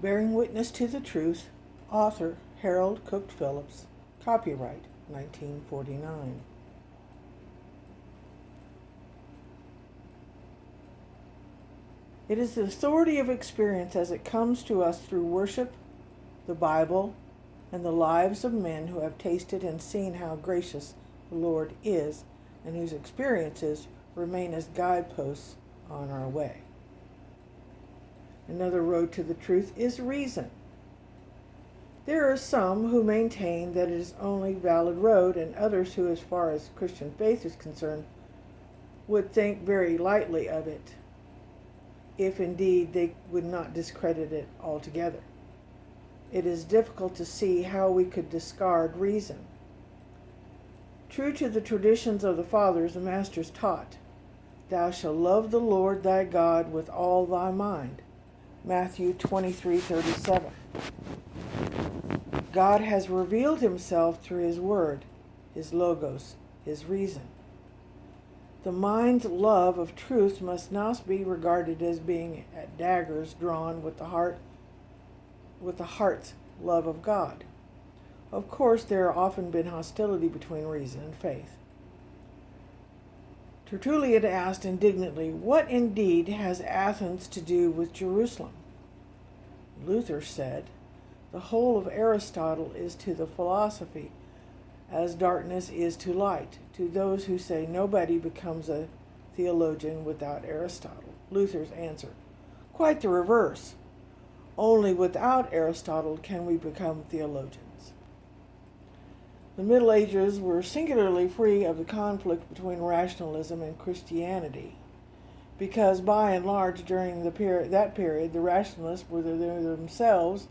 Bearing Witness to the Truth, author Harold Cooke Phillips, copyright 1949. It is the authority of experience as it comes to us through worship, the Bible, and the lives of men who have tasted and seen how gracious the Lord is, and whose experiences remain as guideposts on our way. Another road to the truth is reason. There are some who maintain that it is only valid road, and others who, as far as Christian faith is concerned, would think very lightly of it, if indeed they would not discredit it altogether. It is difficult to see how we could discard reason. True to the traditions of the fathers, the masters taught, "Thou shalt love the Lord thy God with all thy mind." Matthew 23:37. God has revealed himself through his word, his logos, his reason. The mind's love of truth must not be regarded as being at daggers drawn with the heart's love of God. Of course, there have often been hostility between reason and faith. Tertullian asked indignantly, "What indeed has Athens to do with Jerusalem?" Luther said, "The whole of Aristotle is to the philosophy as darkness is to light, to those who say nobody becomes a theologian without Aristotle." Luther's answer, "Quite the reverse. Only without Aristotle can we become theologians." The Middle Ages were singularly free of the conflict between rationalism and Christianity, because by and large during that period the rationalists were themselves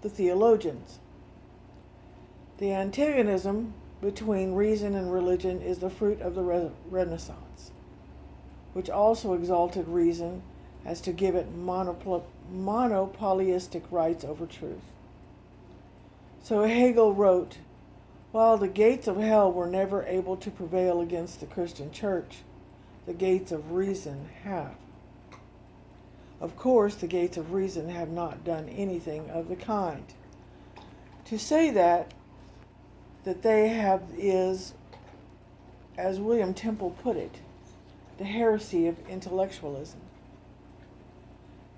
the theologians. The antagonism between reason and religion is the fruit of the Renaissance, which also exalted reason as to give it monopolistic rights over truth. So Hegel wrote, "While the gates of hell were never able to prevail against the Christian church, the gates of reason have." Of course, the gates of reason have not done anything of the kind. To say that they have is, as William Temple put it, the heresy of intellectualism.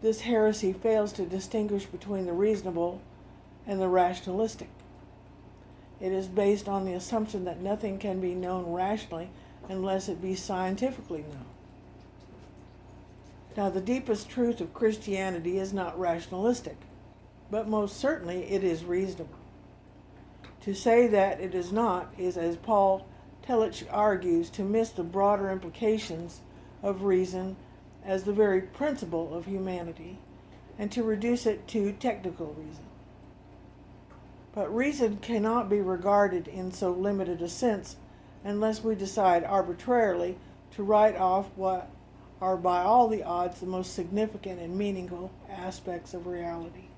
This heresy fails to distinguish between the reasonable and the rationalistic. It is based on the assumption that nothing can be known rationally unless it be scientifically known. Now, the deepest truth of Christianity is not rationalistic, but most certainly it is reasonable. To say that it is not is, as Paul Tillich argues, to miss the broader implications of reason as the very principle of humanity, and to reduce it to technical reason. But reason cannot be regarded in so limited a sense unless we decide arbitrarily to write off what are by all the odds the most significant and meaningful aspects of reality.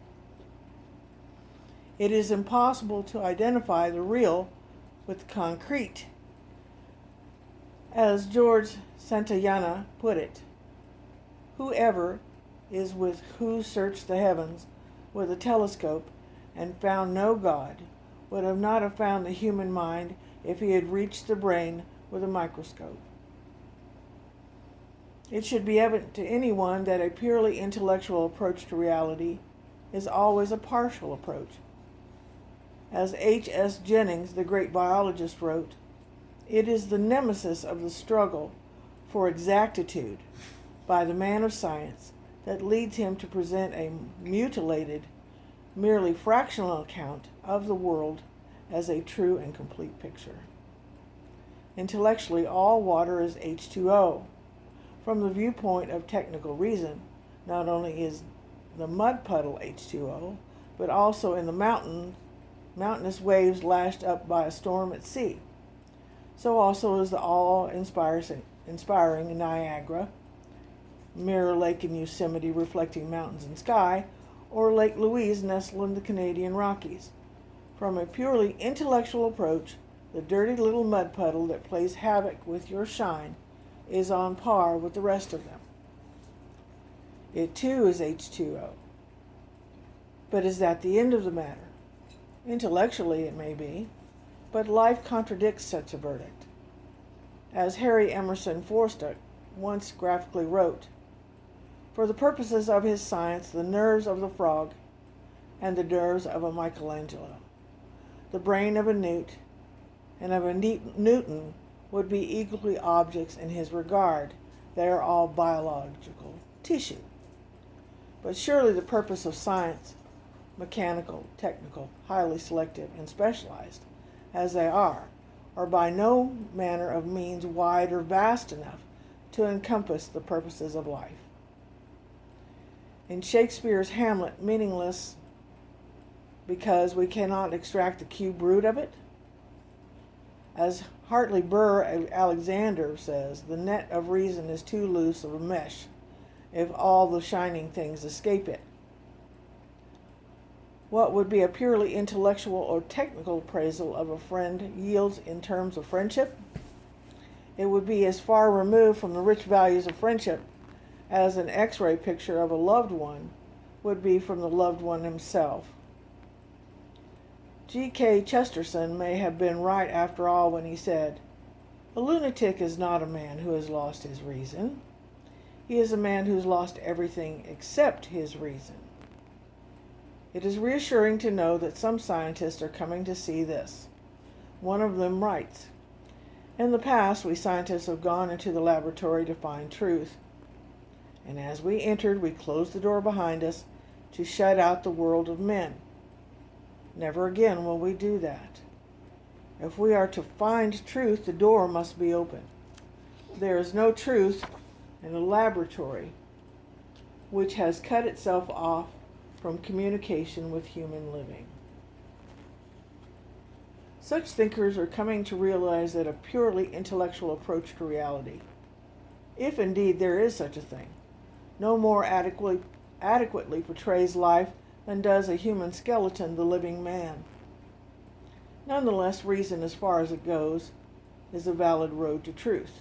It is impossible to identify the real with the concrete. As George Santayana put it, "Whoever is with who searched the heavens with a telescope and found no God would not have found the human mind if he had reached the brain with a microscope." It should be evident to anyone that a purely intellectual approach to reality is always a partial approach. As H.S. Jennings, the great biologist, wrote, "It is the nemesis of the struggle for exactitude by the man of science that leads him to present a mutilated, merely fractional account of the world as a true and complete picture." Intellectually, all water is H2O. From the viewpoint of technical reason, not only is the mud puddle H2O, but also in the mountainous waves lashed up by a storm at sea. So also is the awe-inspiring Niagara, Mirror Lake in Yosemite reflecting mountains and sky, or Lake Louise nestled in the Canadian Rockies. From a purely intellectual approach, the dirty little mud puddle that plays havoc with your shine is on par with the rest of them. It too is H2O. But is that the end of the matter? Intellectually it may be, but life contradicts such a verdict. As Harry Emerson Forster once graphically wrote, for the purposes of his science, the nerves of the frog and the nerves of a Michelangelo, the brain of a newt and of a Newton would be equally objects in his regard. They are all biological tissue. But surely the purpose of science, mechanical, technical, highly selective, and specialized, as they are by no manner of means wide or vast enough to encompass the purposes of life. In Shakespeare's Hamlet, meaningless because we cannot extract the cube root of it? As Hartley Burr Alexander says, the net of reason is too loose of a mesh if all the shining things escape it. What would be a purely intellectual or technical appraisal of a friend yields in terms of friendship? It would be as far removed from the rich values of friendship as an X-ray picture of a loved one would be from the loved one himself. G.K. Chesterton may have been right after all when he said, "A lunatic is not a man who has lost his reason. He is a man who has lost everything except his reason." It is reassuring to know that some scientists are coming to see this. One of them writes, "In the past, we scientists have gone into the laboratory to find truth. And as we entered, we closed the door behind us to shut out the world of men. Never again will we do that. If we are to find truth, the door must be open. There is no truth in a laboratory which has cut itself off from communication with human living." Such thinkers are coming to realize that a purely intellectual approach to reality, if indeed there is such a thing, no more adequately portrays life than does a human skeleton the living man. Nonetheless, reason, as far as it goes, is a valid road to truth.